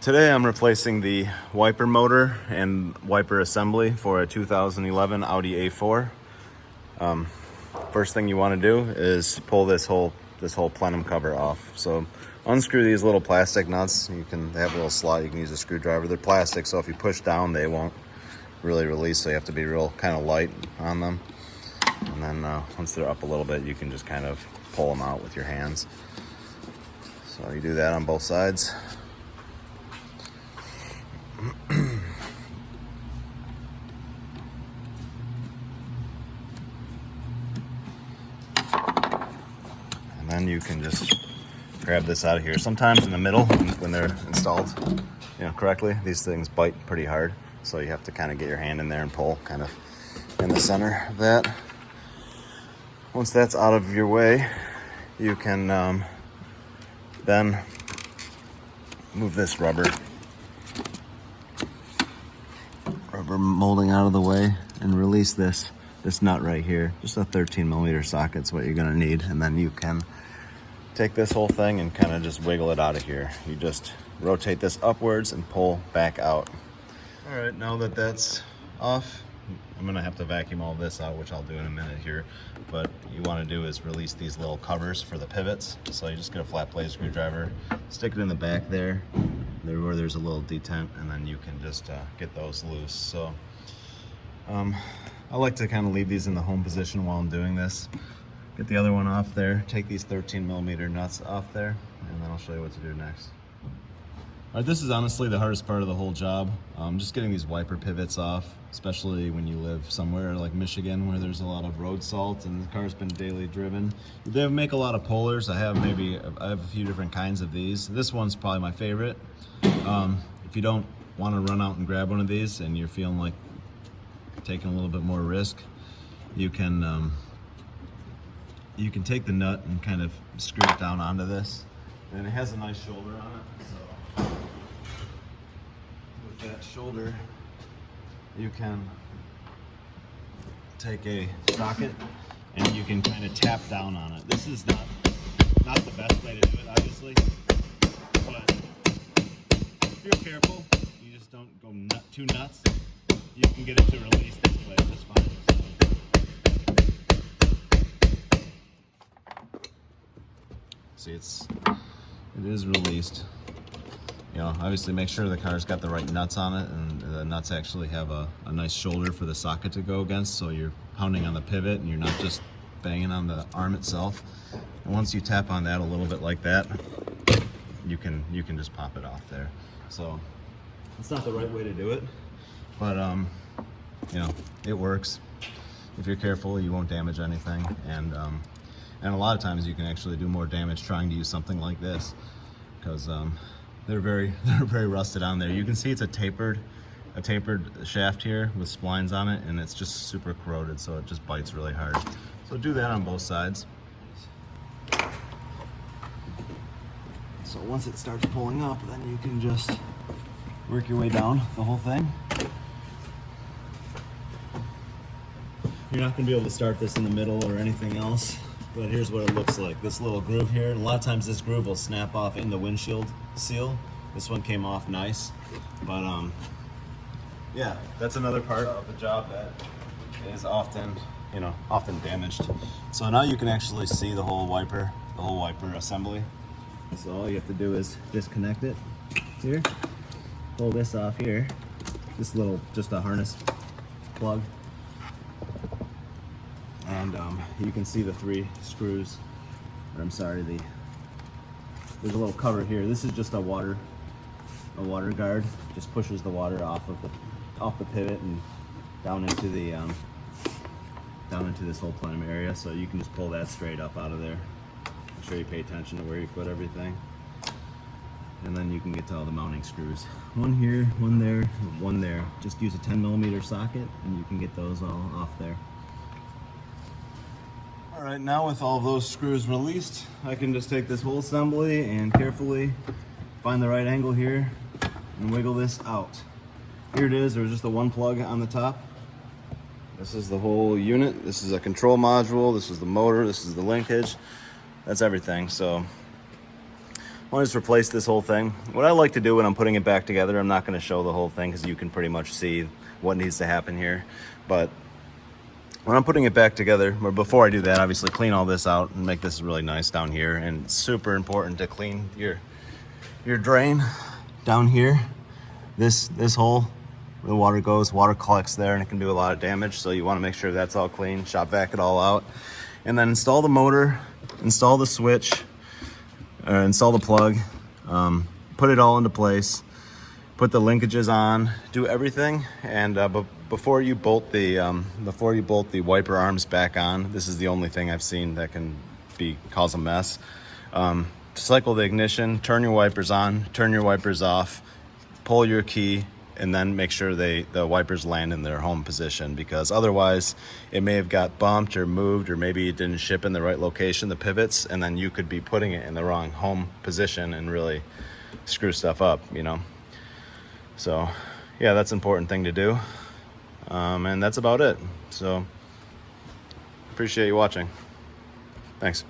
Today I'm replacing the wiper motor and wiper assembly for a 2011 Audi A4. First thing you want to do is pull this whole plenum cover off. So unscrew these little plastic nuts. They have a little slot, you can use a screwdriver. They're plastic, so if you push down they won't really release, so you have to be real kind of light on them. And then once they're up a little bit, you can just kind of pull them out with your hands. So you do that on both sides. And then you can just grab this out of here. Sometimes in the middle, when they're installed, correctly, these things bite pretty hard. So you have to kind of get your hand in there and pull kind of in the center of that. Once that's out of your way, you can then move this rubber molding out of the way and release this nut right here. Just a 13mm socket is what you're going to need, and then you can take this whole thing and kind of just wiggle it out of here. You just rotate this upwards and pull back out. All right, now that that's off, I'm gonna have to vacuum all this out, which I'll do in a minute here. But you want to do is release these little covers for the pivots. So you just get a flat blade screwdriver, stick it in the back there where there's a little detent, and then you can just get those loose. So I like to kind of leave these in the home position while I'm doing this. Get the other one off there, take these 13mm nuts off there, and then I'll show you what to do next. All right, this is honestly the hardest part of the whole job. Just getting these wiper pivots off, especially when you live somewhere like Michigan where there's a lot of road salt and the car's been daily driven. They make a lot of pullers. I have a few different kinds of these. This one's probably my favorite. If you don't want to run out and grab one of these and you're feeling like taking a little bit more risk, you can take the nut and kind of screw it down onto this. And it has a nice shoulder on it, so with that shoulder, you can take a socket and you can kind of tap down on it. This is not the best way to do it, obviously, but if you're careful, you just don't go too nuts, you can get it to release this way just fine. See, it is released. Obviously make sure the car's got the right nuts on it, and the nuts actually have a nice shoulder for the socket to go against, so you're pounding on the pivot and you're not just banging on the arm itself. And once you tap on that a little bit like that, you can just pop it off there. So it's not the right way to do it, but it works. If you're careful, you won't damage anything, and a lot of times you can actually do more damage trying to use something like this, because they're very rusted on there. You can see it's a tapered shaft here with splines on it, and it's just super corroded, so it just bites really hard. So do that on both sides. So once it starts pulling up, then you can just work your way down the whole thing. You're not going to be able to start this in the middle or anything else, but here's what it looks like. This little groove here, and a lot of times this groove will snap off in the windshield seal. This one came off nice, but yeah, that's another part of the job that is often damaged. So now you can actually see the whole wiper assembly. So all you have to do is disconnect it here, pull this off here, just a harness plug, and you can see the 3 screws, or I'm sorry, there's a little cover here. This is just a water guard, just pushes the water off the pivot and down into this whole plenum area, so you can just pull that straight up out of there. Make sure you pay attention to where you put everything, and then you can get to all the mounting screws. One here, one there, one there. Just use a 10mm socket and you can get those all off there. All right, now with all of those screws released, I can just take this whole assembly and carefully find the right angle here and wiggle this out. Here it is. There's just the one plug on the top. This is the whole unit. This is a control module. This is the motor. This is the linkage. That's everything. So want to just replace this whole thing. What I like to do when I'm putting it back together, I'm not going to show the whole thing because you can pretty much see what needs to happen here. But when I'm putting it back together, or before I do that, obviously clean all this out and make this really nice down here. And it's super important to clean your drain down here. This hole where the water goes, water collects there and it can do a lot of damage. So you want to make sure that's all clean, shop vac it all out. And then install the motor, install the switch, install the plug, put it all into place, put the linkages on, do everything. And but before you bolt the wiper arms back on, this is the only thing I've seen that can cause a mess. Cycle the ignition, turn your wipers on, turn your wipers off, pull your key, and then make sure the wipers land in their home position, because otherwise it may have got bumped or moved, or maybe it didn't ship in the right location, the pivots, and then you could be putting it in the wrong home position and really screw stuff up, you know. So yeah, that's an important thing to do. And that's about it. So appreciate you watching. Thanks.